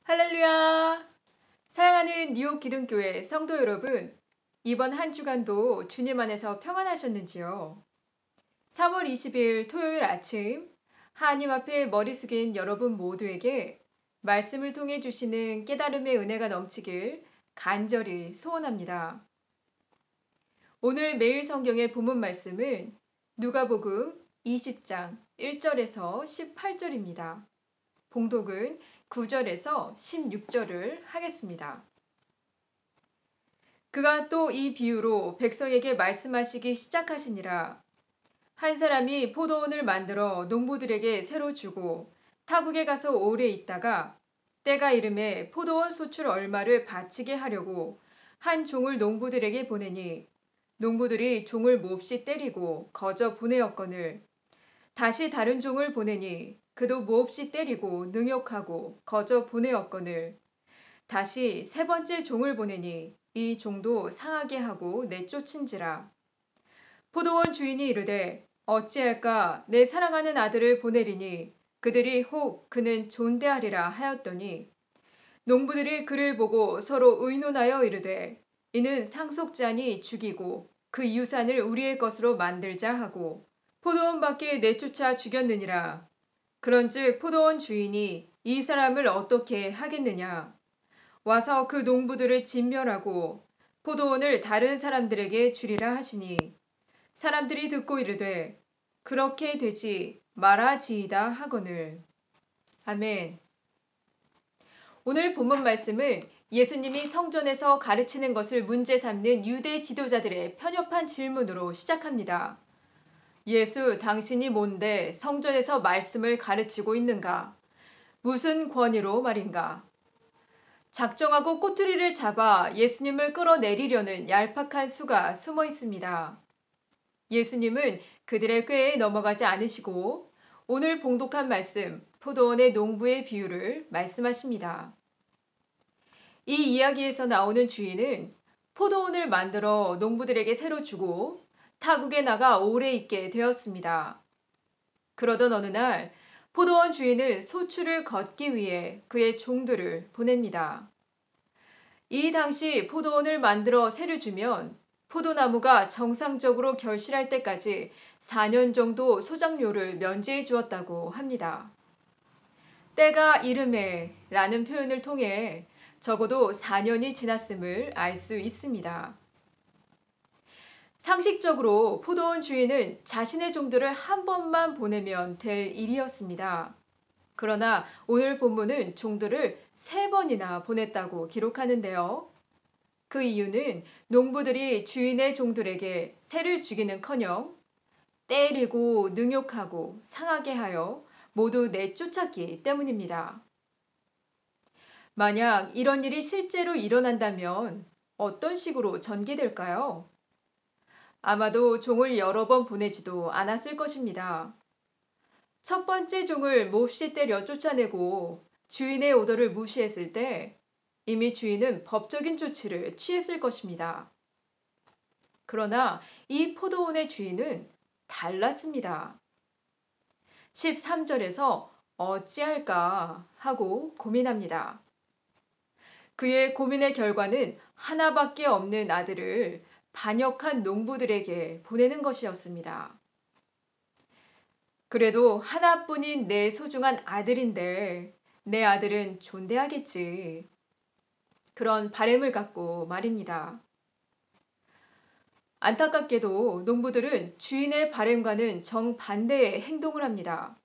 할렐루야! 사랑하는 뉴욕 기둥교회 성도 여러분, 이번 한 주간도 주님 안에서 평안하셨는지요? 3월 20일 토요일 아침, 하나님 앞에 머리 숙인 여러분 모두에게 말씀을 통해 주시는 깨달음의 은혜가 넘치길 간절히 소원합니다. 오늘 매일 성경의 본문 말씀은 누가복음 20장 1절에서 18절입니다. 봉독은 9절에서 16절을 하겠습니다. 그가 또 이 비유로 백성에게 말씀하시기 시작하시니라. 한 사람이 포도원을 만들어 농부들에게 새로 주고 타국에 가서 오래 있다가 때가 이름에 포도원 소출 얼마를 바치게 하려고 한 종을 농부들에게 보내니 농부들이 종을 몹시 때리고 거저 보내었거늘 다시 다른 종을 보내니 그도 몹시 때리고 능욕하고 거저 보내었거늘 다시 세 번째 종을 보내니 이 종도 상하게 하고 내쫓은지라. 포도원 주인이 이르되 어찌할까 내 사랑하는 아들을 보내리니 그들이 혹 그는 존대하리라 하였더니 농부들이 그를 보고 서로 의논하여 이르되 이는 상속자니 죽이고 그 유산을 우리의 것으로 만들자 하고 포도원 밖에 내쫓아 죽였느니라. 그런즉 포도원 주인이 이 사람을 어떻게 하겠느냐? 와서 그 농부들을 진멸하고 포도원을 다른 사람들에게 주리라 하시니 사람들이 듣고 이르되 그렇게 되지 말아지이다 하거늘. 아멘. 오늘 본문 말씀은 예수님이 성전에서 가르치는 것을 문제 삼는 유대 지도자들의 편협한 질문으로 시작합니다. 예수, 당신이 뭔데 성전에서 말씀을 가르치고 있는가? 무슨 권위로 말인가? 작정하고 꼬투리를 잡아 예수님을 끌어내리려는 얄팍한 수가 숨어 있습니다. 예수님은 그들의 꾀에 넘어가지 않으시고 오늘 봉독한 말씀, 포도원의 농부의 비유를 말씀하십니다. 이 이야기에서 나오는 주인은 포도원을 만들어 농부들에게 새로 주고 타국에 나가 오래 있게 되었습니다. 그러던 어느 날 포도원 주인은 소출을 걷기 위해 그의 종들을 보냅니다. 이 당시 포도원을 만들어 새를 주면 포도나무가 정상적으로 결실할 때까지 4년 정도 소작료를 면제해 주었다고 합니다. 때가 이름에 라는 표현을 통해 적어도 4년이 지났음을 알 수 있습니다. 상식적으로 포도원 주인은 자신의 종들을 한 번만 보내면 될 일이었습니다. 그러나 오늘 본문은 종들을 3번이나 보냈다고 기록하는데요. 그 이유는 농부들이 주인의 종들에게 새를 주기는커녕 때리고 능욕하고 상하게 하여 모두 내쫓았기 때문입니다. 만약 이런 일이 실제로 일어난다면 어떤 식으로 전개될까요? 아마도 종을 여러 번 보내지도 않았을 것입니다. 첫 번째 종을 몹시 때려 쫓아내고 주인의 오더를 무시했을 때 이미 주인은 법적인 조치를 취했을 것입니다. 그러나 이 포도원의 주인은 달랐습니다. 13절에서 어찌할까 하고 고민합니다. 그의 고민의 결과는 하나밖에 없는 아들을 반역한 농부들에게 보내는 것이었습니다. 그래도 하나뿐인 내 소중한 아들인데 내 아들은 존대하겠지. 그런 바람을 갖고 말입니다. 안타깝게도 농부들은 주인의 바람과는 정반대의 행동을 합니다.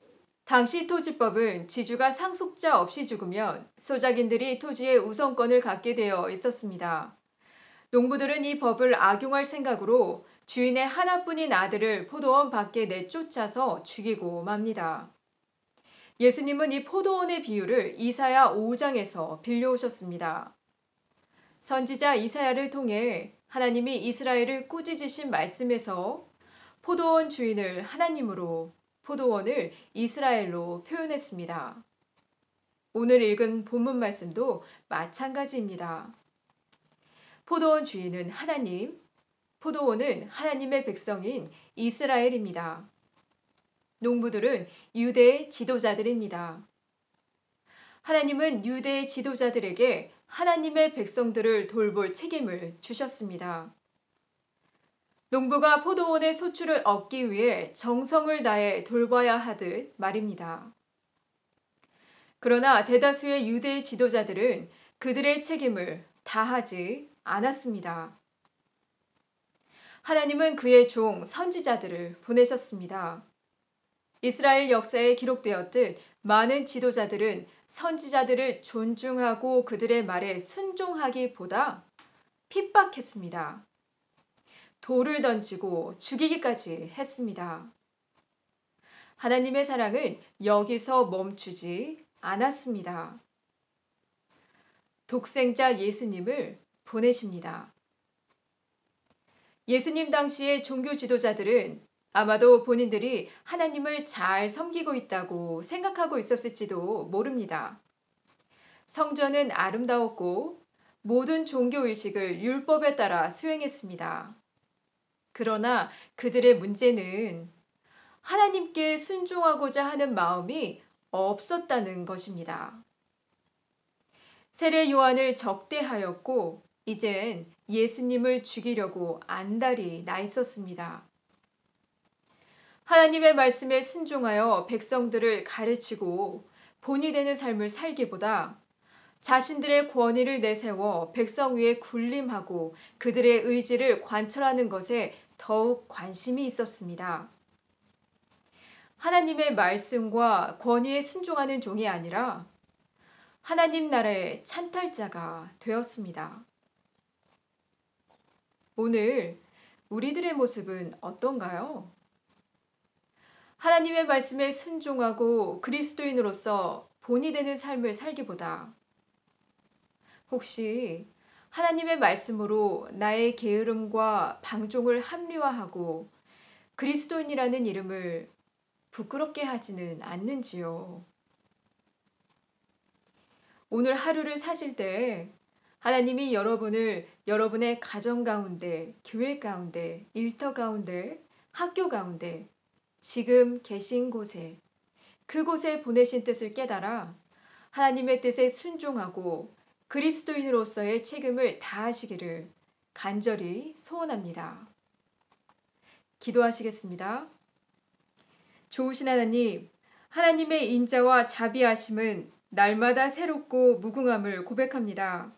당시 토지법은 지주가 상속자 없이 죽으면 소작인들이 토지의 우선권을 갖게 되어 있었습니다. 농부들은 이 법을 악용할 생각으로 주인의 하나뿐인 아들을 포도원 밖에 내쫓아서 죽이고 맙니다. 예수님은 이 포도원의 비유를 이사야 5장에서 빌려오셨습니다. 선지자 이사야를 통해 하나님이 이스라엘을 꾸짖으신 말씀에서 포도원 주인을 하나님으로, 포도원을 이스라엘로 표현했습니다. 오늘 읽은 본문 말씀도 마찬가지입니다. 포도원 주인은 하나님, 포도원은 하나님의 백성인 이스라엘입니다. 농부들은 유대의 지도자들입니다. 하나님은 유대의 지도자들에게 하나님의 백성들을 돌볼 책임을 주셨습니다. 농부가 포도원의 소출을 얻기 위해 정성을 다해 돌봐야 하듯 말입니다. 그러나 대다수의 유대의 지도자들은 그들의 책임을 다하지 않았습니다. 하나님은 그의 종 선지자들을 보내셨습니다. 이스라엘 역사에 기록되었듯 많은 지도자들은 선지자들을 존중하고 그들의 말에 순종하기보다 핍박했습니다. 돌을 던지고 죽이기까지 했습니다. 하나님의 사랑은 여기서 멈추지 않았습니다. 독생자 예수님을 보내십니다. 예수님 당시의 종교 지도자들은 아마도 본인들이 하나님을 잘 섬기고 있다고 생각하고 있었을지도 모릅니다. 성전은 아름다웠고 모든 종교의식을 율법에 따라 수행했습니다. 그러나 그들의 문제는 하나님께 순종하고자 하는 마음이 없었다는 것입니다. 세례 요한을 적대하였고 이젠 예수님을 죽이려고 안달이 나 있었습니다. 하나님의 말씀에 순종하여 백성들을 가르치고 본이 되는 삶을 살기보다 자신들의 권위를 내세워 백성 위에 군림하고 그들의 의지를 관철하는 것에 더욱 관심이 있었습니다. 하나님의 말씀과 권위에 순종하는 종이 아니라 하나님 나라의 찬탈자가 되었습니다. 오늘 우리들의 모습은 어떤가요? 하나님의 말씀에 순종하고 그리스도인으로서 본이 되는 삶을 살기보다 혹시 하나님의 말씀으로 나의 게으름과 방종을 합리화하고 그리스도인이라는 이름을 부끄럽게 하지는 않는지요? 오늘 하루를 사실 때 하나님이 여러분을 여러분의 가정 가운데, 교회 가운데, 일터 가운데, 학교 가운데, 지금 계신 곳에, 그곳에 보내신 뜻을 깨달아 하나님의 뜻에 순종하고 그리스도인으로서의 책임을 다하시기를 간절히 소원합니다. 기도하시겠습니다. 좋으신 하나님, 하나님의 인자와 자비하심은 날마다 새롭고 무궁함을 고백합니다.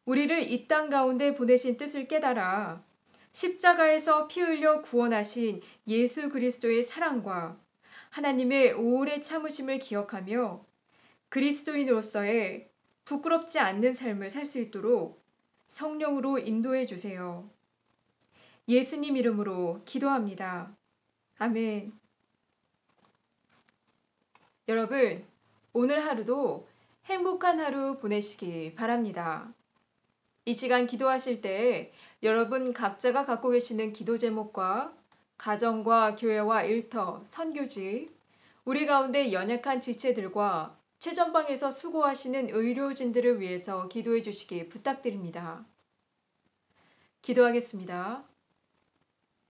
우리를 이 땅 가운데 보내신 뜻을 깨달아 십자가에서 피 흘려 구원하신 예수 그리스도의 사랑과 하나님의 오래 참으심을 기억하며 그리스도인으로서의 부끄럽지 않는 삶을 살 수 있도록 성령으로 인도해 주세요. 예수님 이름으로 기도합니다. 아멘. 여러분, 오늘 하루도 행복한 하루 보내시기 바랍니다. 이 시간 기도하실 때 여러분 각자가 갖고 계시는 기도 제목과 가정과 교회와 일터, 선교지, 우리 가운데 연약한 지체들과 최전방에서 수고하시는 의료진들을 위해서 기도해 주시기 부탁드립니다. 기도하겠습니다.